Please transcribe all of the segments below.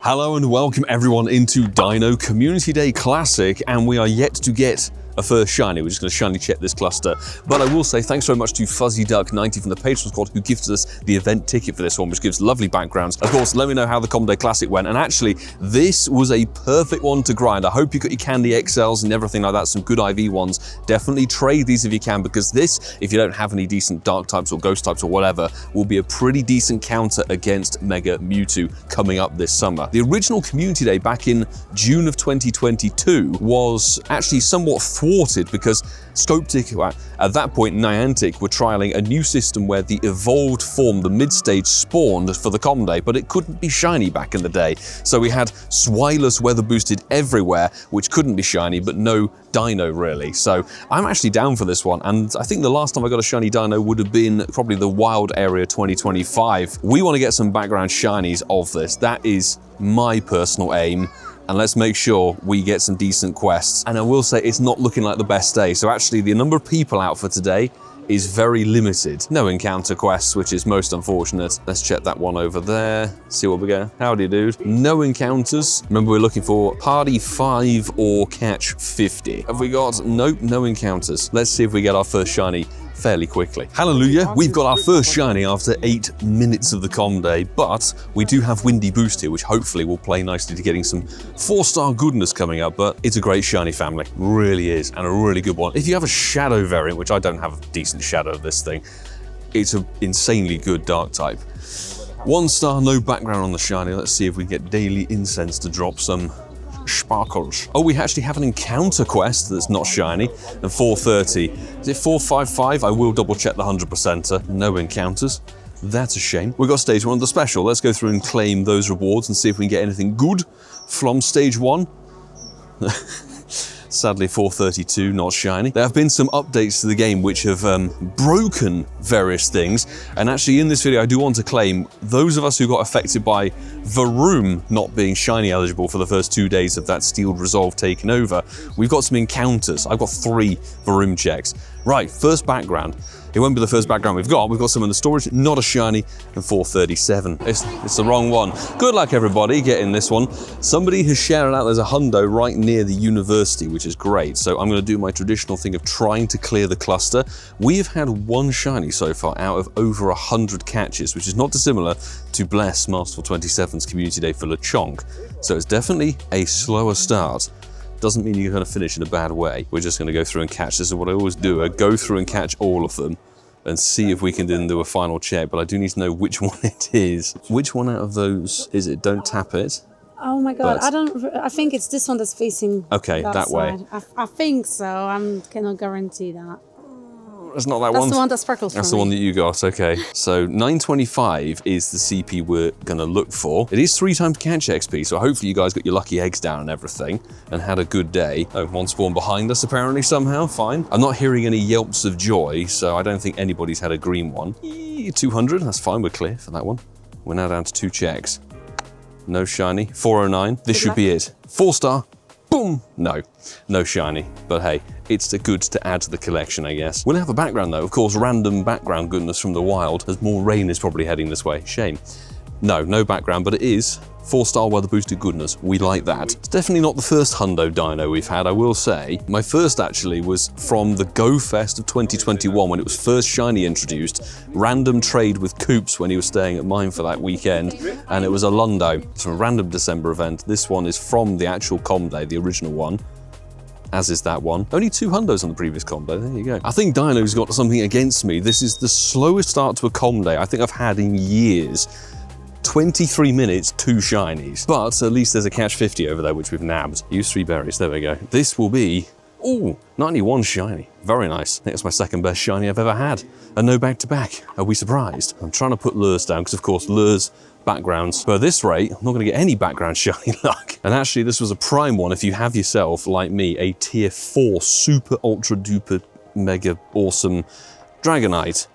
Hello and welcome everyone into Dino Community Day Classic, and we are yet to get a first shiny. We're just going to shiny check this cluster. But I will say thanks very much to Fuzzy Duck 90 from the Patreon squad who gifted us the event ticket for this one, which gives lovely backgrounds. Of course, let me know how the Common Day Classic went. And actually, this was a perfect one to grind. I hope you got your Candy XLs and everything like that, some good IV ones. Definitely trade these if you can, because this, if you don't have any decent Dark types or Ghost types or whatever, will be a pretty decent counter against Mega Mewtwo coming up this summer. The original Community Day back in June of 2022 was actually somewhat thwarted because Scopetic, at that point Niantic, were trialing a new system where the evolved form, the mid-stage, spawned for the Common Day, but it couldn't be shiny back in the day. So we had Swilus weather boosted everywhere, which couldn't be shiny, but no Dino really. So I'm actually down for this one, and I think the last time I got a shiny Dino would have been probably the Wild Area 2025. We want to get some background shinies of this. That is my personal aim. And let's make sure we get some decent quests. And I will say it's not looking like the best day. So actually the number of people out for today is very limited. No encounter quests, which is most unfortunate. Let's check that one over there, see what we get. Howdy, dude. No encounters. Remember, we're looking for party 5 or catch 50. Have we got? Nope, no encounters. Let's see if we get our first shiny fairly quickly. Hallelujah, we've got our first shiny after 8 minutes of the Common Day, but we do have Windy Boost here, which hopefully will play nicely to getting some 4-star goodness coming up, but it's a great shiny family, really is, and a really good one. If you have a Shadow variant, which I don't have a decent Shadow of this thing, it's an insanely good Dark type. 1 star, no background on the shiny. Let's see if we get Daily Incense to drop some sparkles. Oh, we actually have an encounter quest that's not shiny, and 430. Is it 455? I will double check the 100%er. No encounters. That's a shame. We've got stage 1 of the special. Let's go through and claim those rewards and see if we can get anything good from stage 1. Sadly, 432, not shiny. There have been some updates to the game which have broken various things, and actually in this video I do want to claim those of us who got affected by Vroom not being shiny eligible for the first 2 days of that Steeled Resolve taking over. We've got some encounters. I've got 3 Vroom checks. Right, first background. It won't be the first background we've got. We've got some in the storage, not a shiny, and 437. It's the wrong one. Good luck, everybody, getting this one. Somebody has shouted out there's a hundo right near the university, which is great. So I'm going to do my traditional thing of trying to clear the cluster. We have had 1 shiny so far out of over 100 catches, which is not dissimilar to Bless Masterful 27's Community Day for Lechonk. So it's definitely a slower start. Doesn't mean you're going to finish in a bad way. We're just going to go through and catch. This is what I always do. I go through and catch all of them and see if we can then do a final check. But I do need to know which one it is. Which one out of those is it? Don't tap it. Oh my God, I think it's this one that's facing that way. I think so. I cannot guarantee that. It's not that one. That's the one that sparkles. That's the one that you got, okay. So 925 is the CP we're gonna look for. It is 3 times catch XP, so hopefully you guys got your lucky eggs down and everything and had a good day. Oh, one spawned behind us apparently somehow, fine. I'm not hearing any yelps of joy, so I don't think anybody's had a green one. 200, that's fine, we're clear for that one. We're now down to 2 checks. No shiny, 409, this should be it. 4-star. Boom! No shiny, but hey, it's the goods to add to the collection, I guess. We'll have a background though, of course, random background goodness from the wild, as more rain is probably heading this way. Shame. No background, but it is 4-star weather boosted goodness. We like that. It's definitely not the first hundo dino we've had, I will say. My first actually was from the Go Fest of 2021 when it was first shiny introduced. Random trade with Coops when he was staying at mine for that weekend, and it was a Lundo. It's from a random December event. This one is from the actual Common Day, the original one. As is that one. Only 2 hundos on the previous Common Day, there you go. I think Dino's got something against me. This is the slowest start to a Common Day I think I've had in years. 23 minutes, 2 shinies. But at least there's a catch 50 over there, which we've nabbed. Use 3 berries, there we go. This will be, ooh, 91 shiny. Very nice. I think it's my second best shiny I've ever had. And no back-to-back. Are we surprised? I'm trying to put lures down, because of course lures, backgrounds. But at this rate, I'm not gonna get any background shiny luck. And actually this was a prime one if you have yourself, like me, a tier 4 super ultra duper mega awesome Dragonite.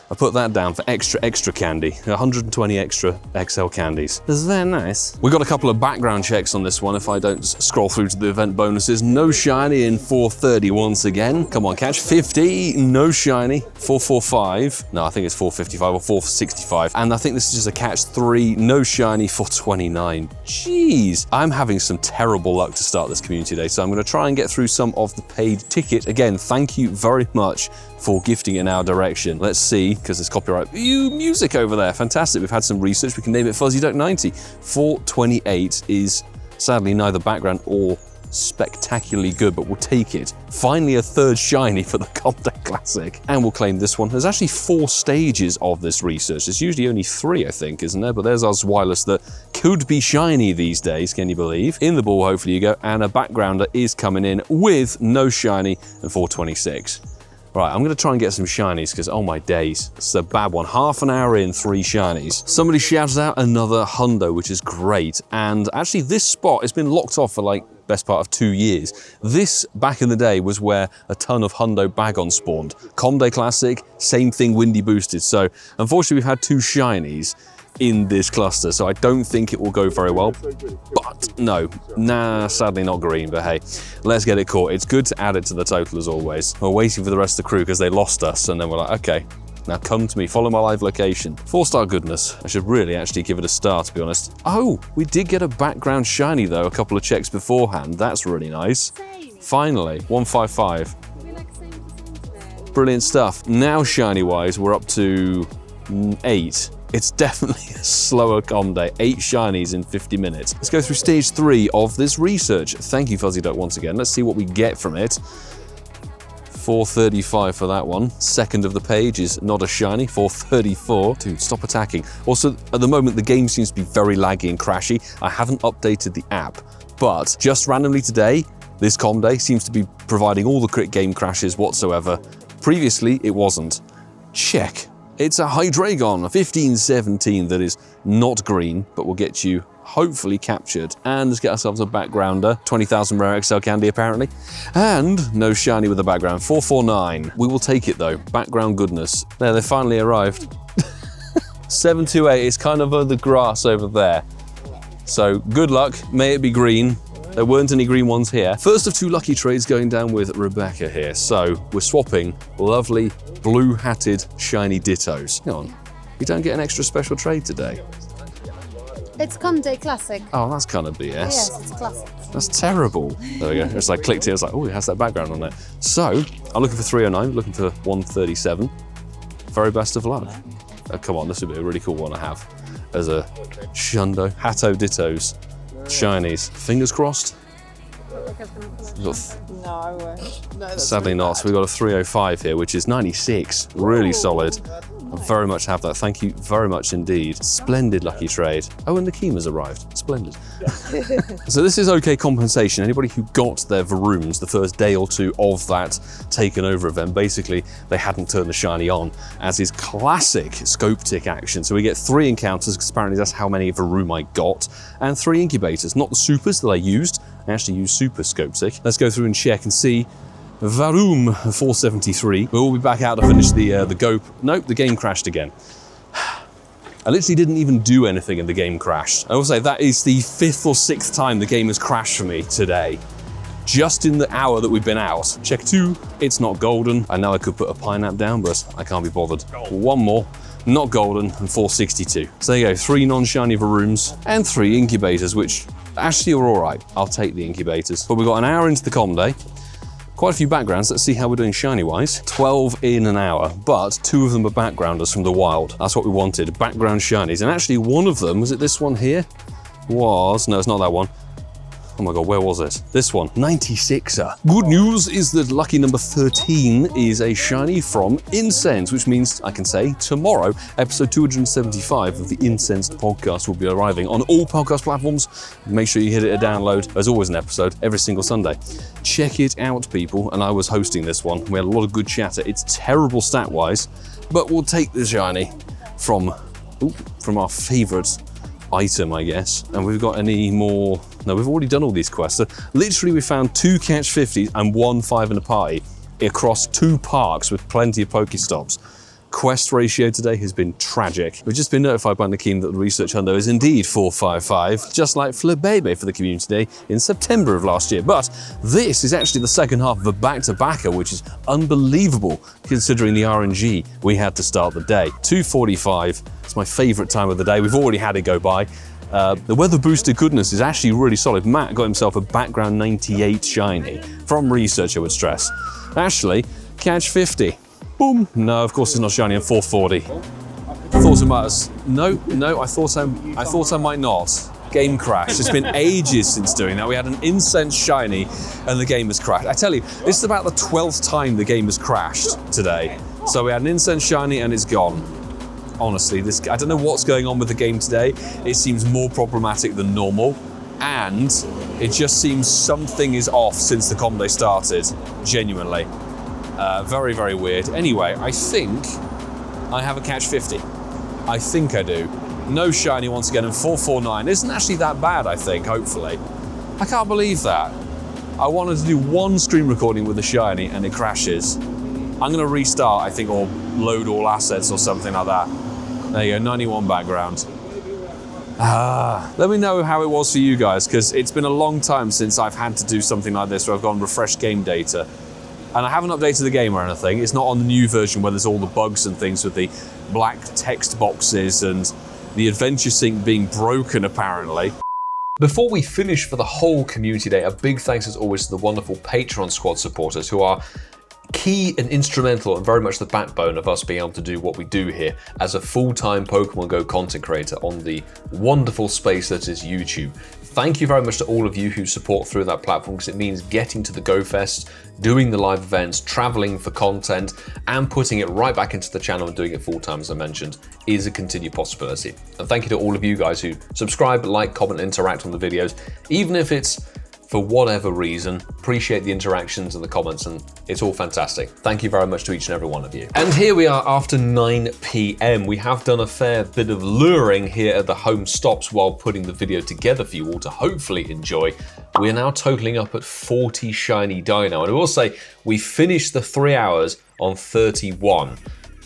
I put that down for extra candy. 120 extra XL candies. This is very nice. We got a couple of background checks on this one if I don't scroll through to the event bonuses. No shiny in 430 once again. Come on, catch. 50, no shiny. 445. No, I think it's 455 or 465. And I think this is just a catch 3, no shiny, 429. Jeez. I'm having some terrible luck to start this community day, so I'm going to try and get through some of the paid ticket. Again, thank you very much for gifting in our direction. Let's see, because there's copyright music over there. Fantastic. We've had some research. We can name it Fuzzy Duck 90. 428 is sadly neither background or spectacularly good, but we'll take it. Finally, a third shiny for the Comday Classic. And we'll claim this one. There's actually 4 stages of this research. There's usually only 3, I think, isn't there? But there's our wireless that could be shiny these days, can you believe? In the ball, hopefully you go. And a backgrounder is coming in with no shiny and 426. Right, I'm gonna try and get some shinies because, oh my days, it's a bad one. Half an hour in, 3 shinies. Somebody shouted out another hundo, which is great. And actually this spot has been locked off for like best part of 2 years. This, back in the day, was where a ton of hundo bagon spawned. Comday Classic, same thing, windy boosted. So unfortunately we've had 2 shinies in this cluster, so I don't think it will go very well. But no, nah, sadly not green, but hey, let's get it caught. It's good to add it to the total as always. We're waiting for the rest of the crew because they lost us, and then we're like, okay, now come to me, follow my live location. 4-star goodness. I should really actually give it a star, to be honest. Oh, we did get a background shiny though, a couple of checks beforehand. That's really nice. Finally, 155. Brilliant stuff. Now shiny wise, we're up to 8. It's definitely a slower Comday. 8 shinies in 50 minutes. Let's go through stage 3 of this research. Thank you, Fuzzy Duck, once again. Let's see what we get from it. 435 for that one. Second of the page is not a shiny, 434. Dude, stop attacking. Also, at the moment, the game seems to be very laggy and crashy. I haven't updated the app, but just randomly today, this Comday seems to be providing all the crit game crashes whatsoever. Previously, it wasn't. Check. It's a Hydreigon, a 1517 that is not green, but will get you hopefully captured. And let's get ourselves a backgrounder. 20,000 rare XL candy apparently. And no shiny with a background, 449. We will take it though, background goodness. There, they finally arrived. 728 is kind of the grass over there. So good luck, may it be green. There weren't any green ones here. First of 2 lucky trades going down with Rebecca here. So we're swapping lovely blue-hatted shiny dittos. Hang on, you don't get an extra special trade today. It's Comday Classic. Oh, that's kind of BS. Yes, it's classic. That's terrible. There we go. It's like clicked it. It's like, oh, it has that background on it. So I'm looking for 309, looking for 137. Very best of luck. Oh, come on, this would be a really cool one to have as a Shundo Hatto Dittos. Shinies. Fingers crossed. No, I wish. No, sadly not. So we've got a 305 here, which is 96. Really solid. I very much have that. Thank you very much indeed. Splendid lucky trade. Oh, and the Kima's arrived. Splendid. So this is okay compensation. Anybody who got their Vrooms the first day or 2 of that taken over event, basically they hadn't turned the shiny on, as is classic scope tick action. So we get 3 encounters, because apparently that's how many Vroom I got, and 3 incubators. Not the supers that I used. I actually used super scope tick. Let's go through and check and see. Vroom 473. We'll be back out to finish the GO. Nope, the game crashed again. I literally didn't even do anything and the game crashed. I will say that is the 5th or 6th time the game has crashed for me today. Just in the hour that we've been out. Check 2, it's not golden. I know I could put a pineapple down, but I can't be bothered. 1 more, not golden, and 462. So there you go, 3 non-shiny Vrooms and 3 incubators, which actually are all right. I'll take the incubators. But we've got an hour into the Comday. Quite a few backgrounds. Let's see how we're doing shiny-wise. 12 in an hour, but 2 of them are backgrounders from the wild. That's what we wanted, background shinies. And actually one of them, was it this one here? No, it's not that one. Oh my God, where was it? This one, 96er. Good news is that lucky number 13 is a shiny from Incense, which means I can say tomorrow, episode 275 of the Incensed podcast will be arriving on all podcast platforms. Make sure you hit it a download. There's always an episode every single Sunday. Check it out, people. And I was hosting this one. We had a lot of good chatter. It's terrible stat-wise, but we'll take the shiny from our favorite item, I guess. And we've got any more? No, we've already done all these quests. So literally we found 2 catch 50s and 1 5 in a party across 2 parks with plenty of Pokestops. quest ratio today has been tragic. We've just been notified by Nakeem that the research hundo is indeed 455, just like Flabebe for the Community Day in September of last year. But this is actually the second half of a back-to-backer, which is unbelievable considering the RNG we had to start the day. 245, it's my favorite time of the day. We've already had it go by. The weather booster goodness is actually really solid. Matt got himself a background 98 shiny from research, I would stress. Ashley, catch 50. Boom. No, of course it's not shiny, on 440. Thought it might. No, I thought I might not. Game crashed. It's been ages since doing that. We had an Incense shiny and the game has crashed. I tell you, this is about the 12th time the game has crashed today. So we had an Incense shiny and it's gone. Honestly, I don't know what's going on with the game today. It seems more problematic than normal, and it just seems something is off since the comp day started, genuinely. Very, very weird. Anyway, I think I have a catch 50. I think I do. No shiny once again, and 449 isn't actually that bad, I think, hopefully. I can't believe that. I wanted to do one stream recording with a shiny and it crashes. I'm gonna restart, I think, or load all assets or something like that. There you go, 91 background. Let me know how it was for you guys, because it's been a long time since I've had to do something like this where I've gone refresh game data. And I haven't updated the game or anything. It's not on the new version where there's all the bugs and things with the black text boxes and the adventure sync being broken, apparently. Before we finish for the whole Community Day, a big thanks as always to the wonderful Patreon squad supporters who are key and instrumental and very much the backbone of us being able to do what we do here as a full-time Pokemon Go content creator on the wonderful space that is YouTube. Thank you very much to all of you who support through that platform, because it means getting to the Go Fest, doing the live events, traveling for content, and putting it right back into the channel and doing it full-time, as I mentioned, is a continued possibility. And thank you to all of you guys who subscribe, like, comment, interact on the videos, even if it's for whatever reason. Appreciate the interactions and the comments, and it's all fantastic. Thank you very much to each and every one of you. And here we are after 9 p.m. We have done a fair bit of luring here at the home stops while putting the video together for you all to hopefully enjoy. We are now totaling up at 40 shiny dino, and I will say we finished the 3 hours on 31.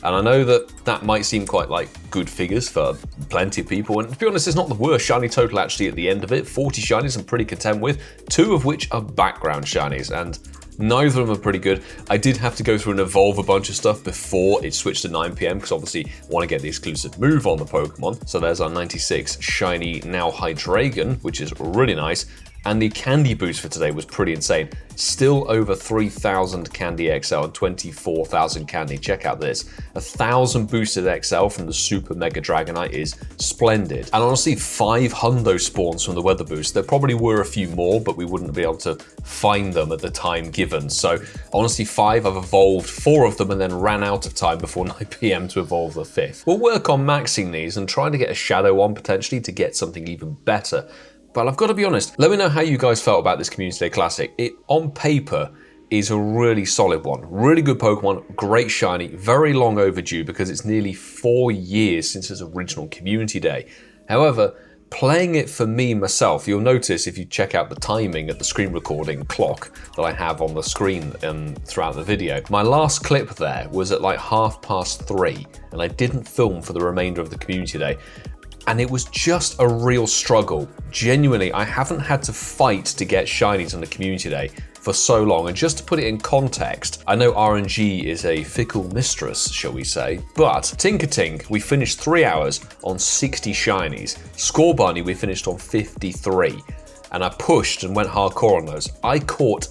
And I know that might seem quite like good figures for plenty of people. And to be honest, it's not the worst shiny total actually at the end of it. 40 shinies I'm pretty content with, 2 of which are background shinies, and neither of them are pretty good. I did have to go through and evolve a bunch of stuff before it switched to 9 p.m. because obviously I want to get the exclusive move on the Pokemon. So there's our 96 shiny now Hydreigon, which is really nice. And the candy boost for today was pretty insane. Still over 3,000 candy XL and 24,000 candy. Check out this. 1,000 boosted XL from the Super Mega Dragonite is splendid. And honestly, 5 hundo spawns from the weather boost. There probably were a few more, but we wouldn't be able to find them at the time given. So honestly, 5, I've evolved 4 of them and then ran out of time before 9 p.m. to evolve the 5th. We'll work on maxing these and trying to get a shadow on potentially to get something even better. But I've got to be honest, let me know how you guys felt about this Community Day Classic. It, on paper, is a really solid one. Really good Pokemon, great shiny, very long overdue because it's nearly 4 years since its original Community Day. However, playing it for me myself, you'll notice if you check out the timing at the screen recording clock that I have on the screen throughout the video. My last clip there was at like 3:30 and I didn't film for the remainder of the Community Day. And it was just a real struggle. Genuinely, I haven't had to fight to get shinies on the Community Day for so long. And just to put it in context, I know RNG is a fickle mistress, shall we say, but Tinkertink, we finished 3 hours on 60 shinies. Scorbunny, we finished on 53. And I pushed and went hardcore on those. I caught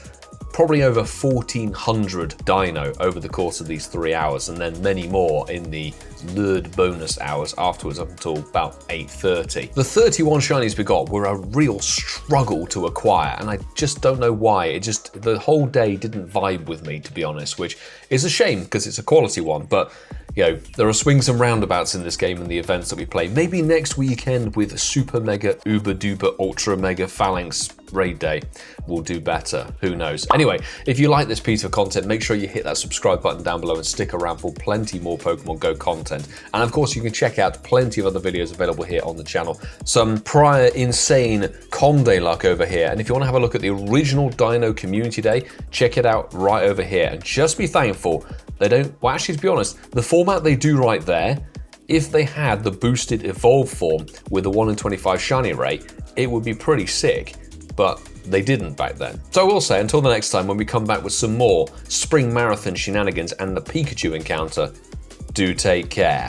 probably over 1,400 dino over the course of these 3 hours, and then many more in the lured bonus hours afterwards up until about 8:30. The 31 shinies we got were a real struggle to acquire, and I just don't know why. The whole day didn't vibe with me, to be honest, which is a shame because it's a quality one, but you know, there are swings and roundabouts in this game and the events that we play. Maybe next weekend with Super Mega Uber Duper Ultra Mega Phalanx raid day will do better. Who knows? Anyway, if you like this piece of content, make sure you hit that subscribe button down below and stick around for plenty more Pokemon Go content. And of course, you can check out plenty of other videos available here on the channel. Some prior insane Con Day luck over here. And if you want to have a look at the original Dino Community Day, check it out right over here. And just be thankful they don't, well, actually, to be honest, the format they do right there, if they had the boosted Evolve form with a 1 in 25 shiny rate, it would be pretty sick, but they didn't back then. So I will say, until the next time when we come back with some more Spring Marathon shenanigans and the Pikachu encounter, do take care.